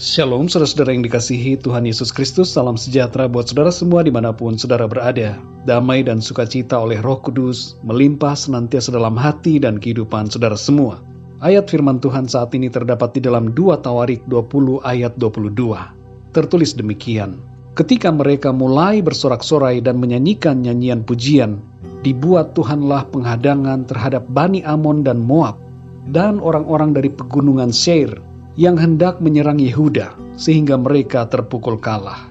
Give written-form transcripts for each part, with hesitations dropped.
Shalom saudara-saudara yang dikasihi Tuhan Yesus Kristus. Salam sejahtera buat saudara semua dimanapun saudara berada. Damai dan sukacita oleh Roh Kudus melimpah senantiasa dalam hati dan kehidupan saudara semua. Ayat firman Tuhan saat ini terdapat di dalam 2 Tawarik 20 ayat 22. Tertulis demikian: ketika mereka mulai bersorak-sorai dan menyanyikan nyanyian pujian, dibuat Tuhanlah penghadangan terhadap Bani Amon dan Moab dan orang-orang dari pegunungan Seir yang hendak menyerang Yehuda, sehingga mereka terpukul kalah.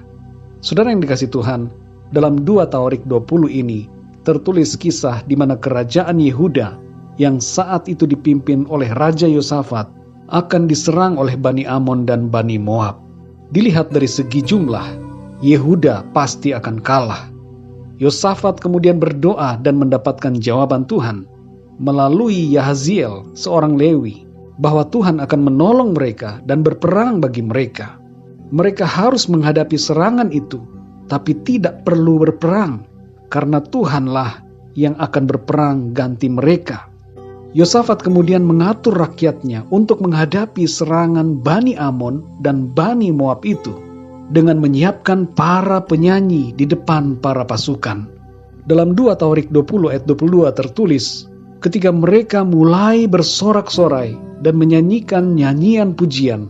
Saudara yang dikasihi Tuhan, dalam 2 Tawarik 20 ini tertulis kisah di mana kerajaan Yehuda yang saat itu dipimpin oleh Raja Yosafat akan diserang oleh Bani Amon dan Bani Moab. Dilihat dari segi jumlah, Yehuda pasti akan kalah. Yosafat kemudian berdoa dan mendapatkan jawaban Tuhan melalui Yahaziel, seorang Lewi, bahwa Tuhan akan menolong mereka dan berperang bagi mereka. Mereka harus menghadapi serangan itu, tapi tidak perlu berperang, karena Tuhanlah yang akan berperang ganti mereka. Yosafat kemudian mengatur rakyatnya untuk menghadapi serangan Bani Amon dan Bani Moab itu, dengan menyiapkan para penyanyi di depan para pasukan. Dalam 2 Tawarik 20 ayat 22 tertulis, ketika mereka mulai bersorak-sorai dan menyanyikan nyanyian pujian,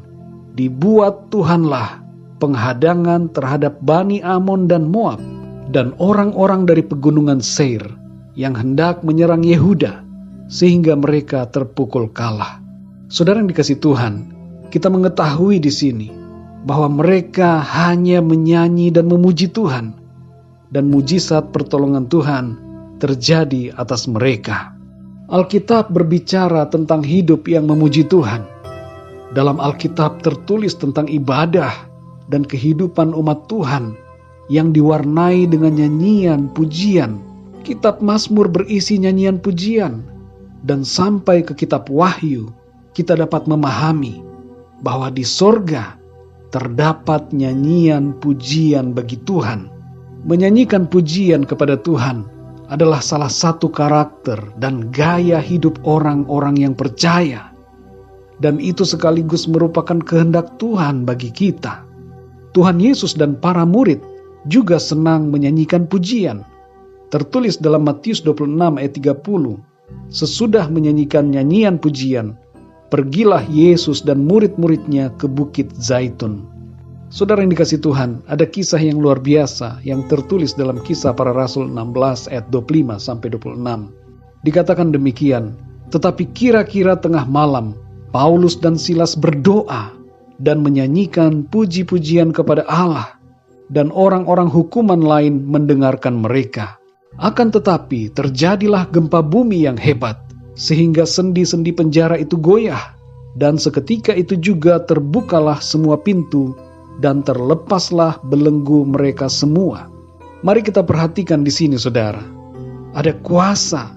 dibuat Tuhanlah penghadangan terhadap Bani Amon dan Moab dan orang-orang dari pegunungan Seir yang hendak menyerang Yehuda, sehingga mereka terpukul kalah. Saudara yang dikasihi Tuhan, kita mengetahui di sini bahwa mereka hanya menyanyi dan memuji Tuhan, dan mujizat pertolongan Tuhan terjadi atas mereka. Alkitab berbicara tentang hidup yang memuji Tuhan. Dalam Alkitab tertulis tentang ibadah dan kehidupan umat Tuhan yang diwarnai dengan nyanyian pujian. Kitab Mazmur berisi nyanyian pujian. Dan sampai ke kitab Wahyu, kita dapat memahami bahwa di sorga terdapat nyanyian pujian bagi Tuhan. Menyanyikan pujian kepada Tuhan adalah salah satu karakter dan gaya hidup orang-orang yang percaya. Dan itu sekaligus merupakan kehendak Tuhan bagi kita. Tuhan Yesus dan para murid juga senang menyanyikan pujian. Tertulis dalam Matius 26 ayat 30, sesudah menyanyikan nyanyian pujian, pergilah Yesus dan murid-muridnya ke Bukit Zaitun. Saudara yang dikasihi Tuhan, ada kisah yang luar biasa yang tertulis dalam Kisah Para Rasul 16 ayat 25-26. Dikatakan demikian, tetapi kira-kira tengah malam, Paulus dan Silas berdoa dan menyanyikan puji-pujian kepada Allah, dan orang-orang hukuman lain mendengarkan mereka. Akan tetapi terjadilah gempa bumi yang hebat, sehingga sendi-sendi penjara itu goyah, dan seketika itu juga terbukalah semua pintu, dan terlepaslah belenggu mereka semua. Mari kita perhatikan di sini, saudara. Ada kuasa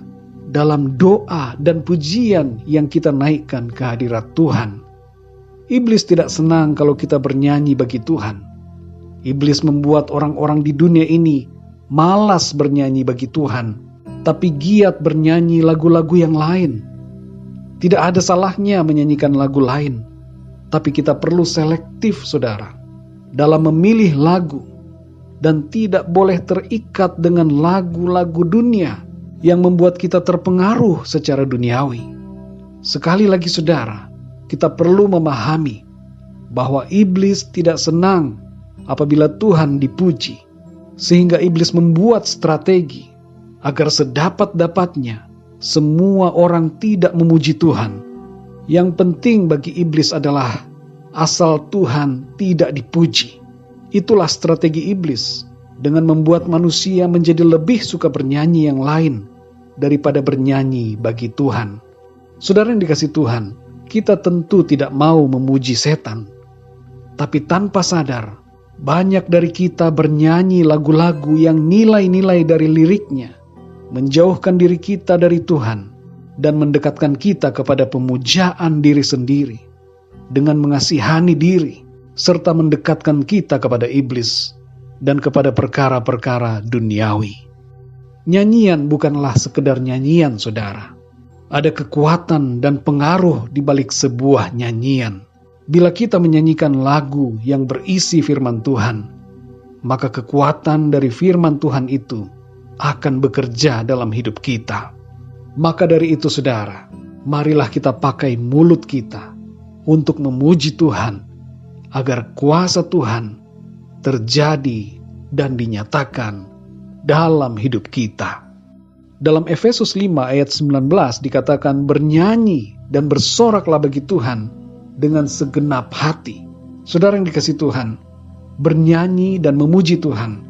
dalam doa dan pujian yang kita naikkan ke hadirat Tuhan. Iblis tidak senang kalau kita bernyanyi bagi Tuhan. Iblis membuat orang-orang di dunia ini malas bernyanyi bagi Tuhan, tapi giat bernyanyi lagu-lagu yang lain. Tidak ada salahnya menyanyikan lagu lain, tapi kita perlu selektif, saudara, dalam memilih lagu, dan tidak boleh terikat dengan lagu-lagu dunia yang membuat kita terpengaruh secara duniawi. Sekali lagi, saudara, kita perlu memahami bahwa iblis tidak senang apabila Tuhan dipuji, sehingga iblis membuat strategi agar sedapat-dapatnya semua orang tidak memuji Tuhan. Yang penting bagi iblis adalah asal Tuhan tidak dipuji. Itulah strategi iblis dengan membuat manusia menjadi lebih suka bernyanyi yang lain daripada bernyanyi bagi Tuhan. Saudara yang dikasihi Tuhan, kita tentu tidak mau memuji setan, tapi tanpa sadar banyak dari kita bernyanyi lagu-lagu yang nilai-nilai dari liriknya menjauhkan diri kita dari Tuhan dan mendekatkan kita kepada pemujaan diri sendiri dengan mengasihani diri, serta mendekatkan kita kepada iblis dan kepada perkara-perkara duniawi. Nyanyian bukanlah sekedar nyanyian, saudara. Ada kekuatan dan pengaruh di balik sebuah nyanyian. Bila kita menyanyikan lagu yang berisi firman Tuhan, maka kekuatan dari firman Tuhan itu akan bekerja dalam hidup kita. Maka dari itu saudara, marilah kita pakai mulut kita untuk memuji Tuhan, agar kuasa Tuhan terjadi dan dinyatakan dalam hidup kita. Dalam Efesus 5 ayat 19 dikatakan, bernyanyi dan bersoraklah bagi Tuhan dengan segenap hati. Saudara yang dikasihi Tuhan, bernyanyi dan memuji Tuhan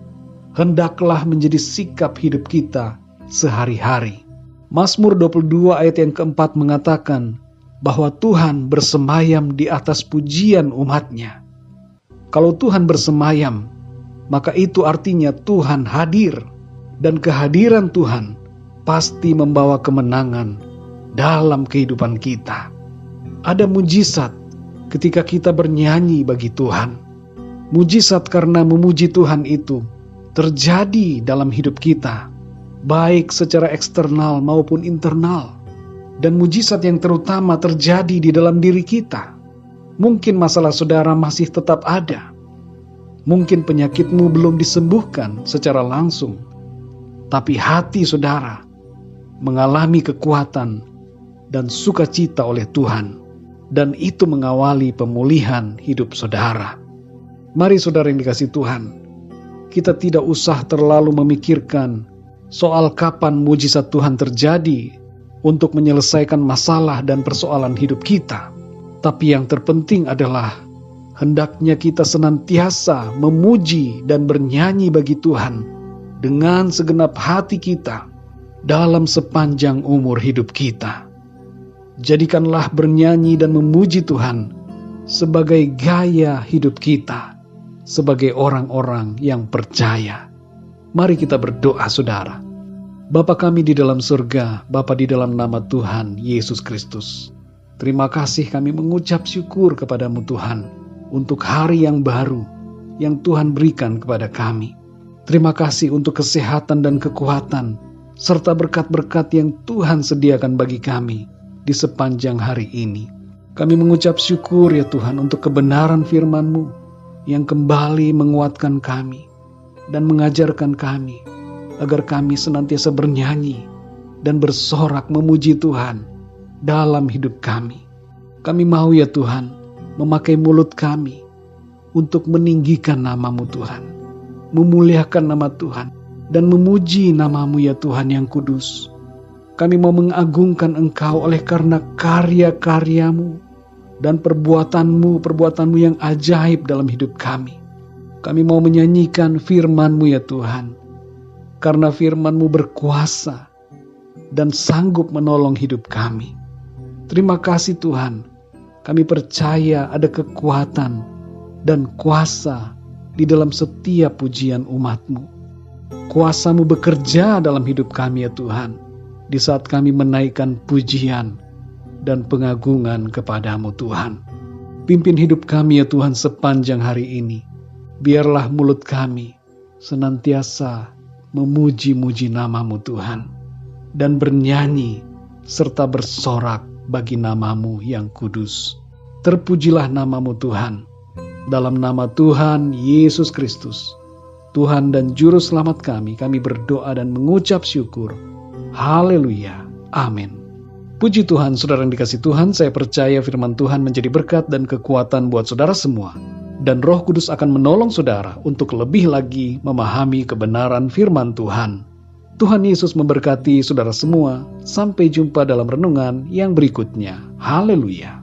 hendaklah menjadi sikap hidup kita sehari-hari. Mazmur 22 ayat yang keempat mengatakan bahwa Tuhan bersemayam di atas pujian umatnya. Kalau Tuhan bersemayam, maka itu artinya Tuhan hadir, dan kehadiran Tuhan pasti membawa kemenangan dalam kehidupan kita. Ada mujizat ketika kita bernyanyi bagi Tuhan. Mujizat karena memuji Tuhan itu terjadi dalam hidup kita, baik secara eksternal maupun internal. Dan mujizat yang terutama terjadi di dalam diri kita. Mungkin masalah saudara masih tetap ada. Mungkin penyakitmu belum disembuhkan secara langsung. Tapi hati saudara mengalami kekuatan dan sukacita oleh Tuhan. Dan itu mengawali pemulihan hidup saudara. Mari saudara yang dikasihi Tuhan, kita tidak usah terlalu memikirkan soal kapan mujizat Tuhan terjadi untuk menyelesaikan masalah dan persoalan hidup kita. Tapi yang terpenting adalah hendaknya kita senantiasa memuji dan bernyanyi bagi Tuhan dengan segenap hati kita dalam sepanjang umur hidup kita. Jadikanlah bernyanyi dan memuji Tuhan sebagai gaya hidup kita, sebagai orang-orang yang percaya. Mari kita berdoa saudara. Bapa kami di dalam surga, Bapa di dalam nama Tuhan Yesus Kristus. Terima kasih kami mengucap syukur kepadamu Tuhan, untuk hari yang baru yang Tuhan berikan kepada kami. Terima kasih untuk kesehatan dan kekuatan, serta berkat-berkat yang Tuhan sediakan bagi kami di sepanjang hari ini. Kami mengucap syukur ya Tuhan untuk kebenaran firman-Mu yang kembali menguatkan kami dan mengajarkan kami agar kami senantiasa bernyanyi dan bersorak memuji Tuhan dalam hidup kami. Kami mau ya Tuhan memakai mulut kami untuk meninggikan nama-Mu Tuhan, memuliakan nama Tuhan, dan memuji nama-Mu ya Tuhan yang kudus. Kami mau mengagungkan Engkau oleh karena karya-karya-Mu dan perbuatan-Mu yang ajaib dalam hidup kami. Kami mau menyanyikan firman-Mu ya Tuhan, karena firman-Mu berkuasa dan sanggup menolong hidup kami. Terima kasih Tuhan, kami percaya ada kekuatan dan kuasa di dalam setiap pujian umat-Mu. Kuasa-Mu bekerja dalam hidup kami ya Tuhan, di saat kami menaikkan pujian dan pengagungan kepada-Mu Tuhan. Pimpin hidup kami ya Tuhan sepanjang hari ini. Biarlah mulut kami senantiasa memuji-muji nama-Mu Tuhan, dan bernyanyi serta bersorak bagi nama-Mu yang kudus. Terpujilah nama-Mu Tuhan, dalam nama Tuhan Yesus Kristus, Tuhan dan Juru Selamat kami berdoa dan mengucap syukur. Haleluya, amin. Puji Tuhan, saudara yang dikasihi Tuhan, saya percaya firman Tuhan menjadi berkat dan kekuatan buat saudara semua. Dan Roh Kudus akan menolong saudara untuk lebih lagi memahami kebenaran firman Tuhan. Tuhan Yesus memberkati saudara semua. Sampai jumpa dalam renungan yang berikutnya. Haleluya.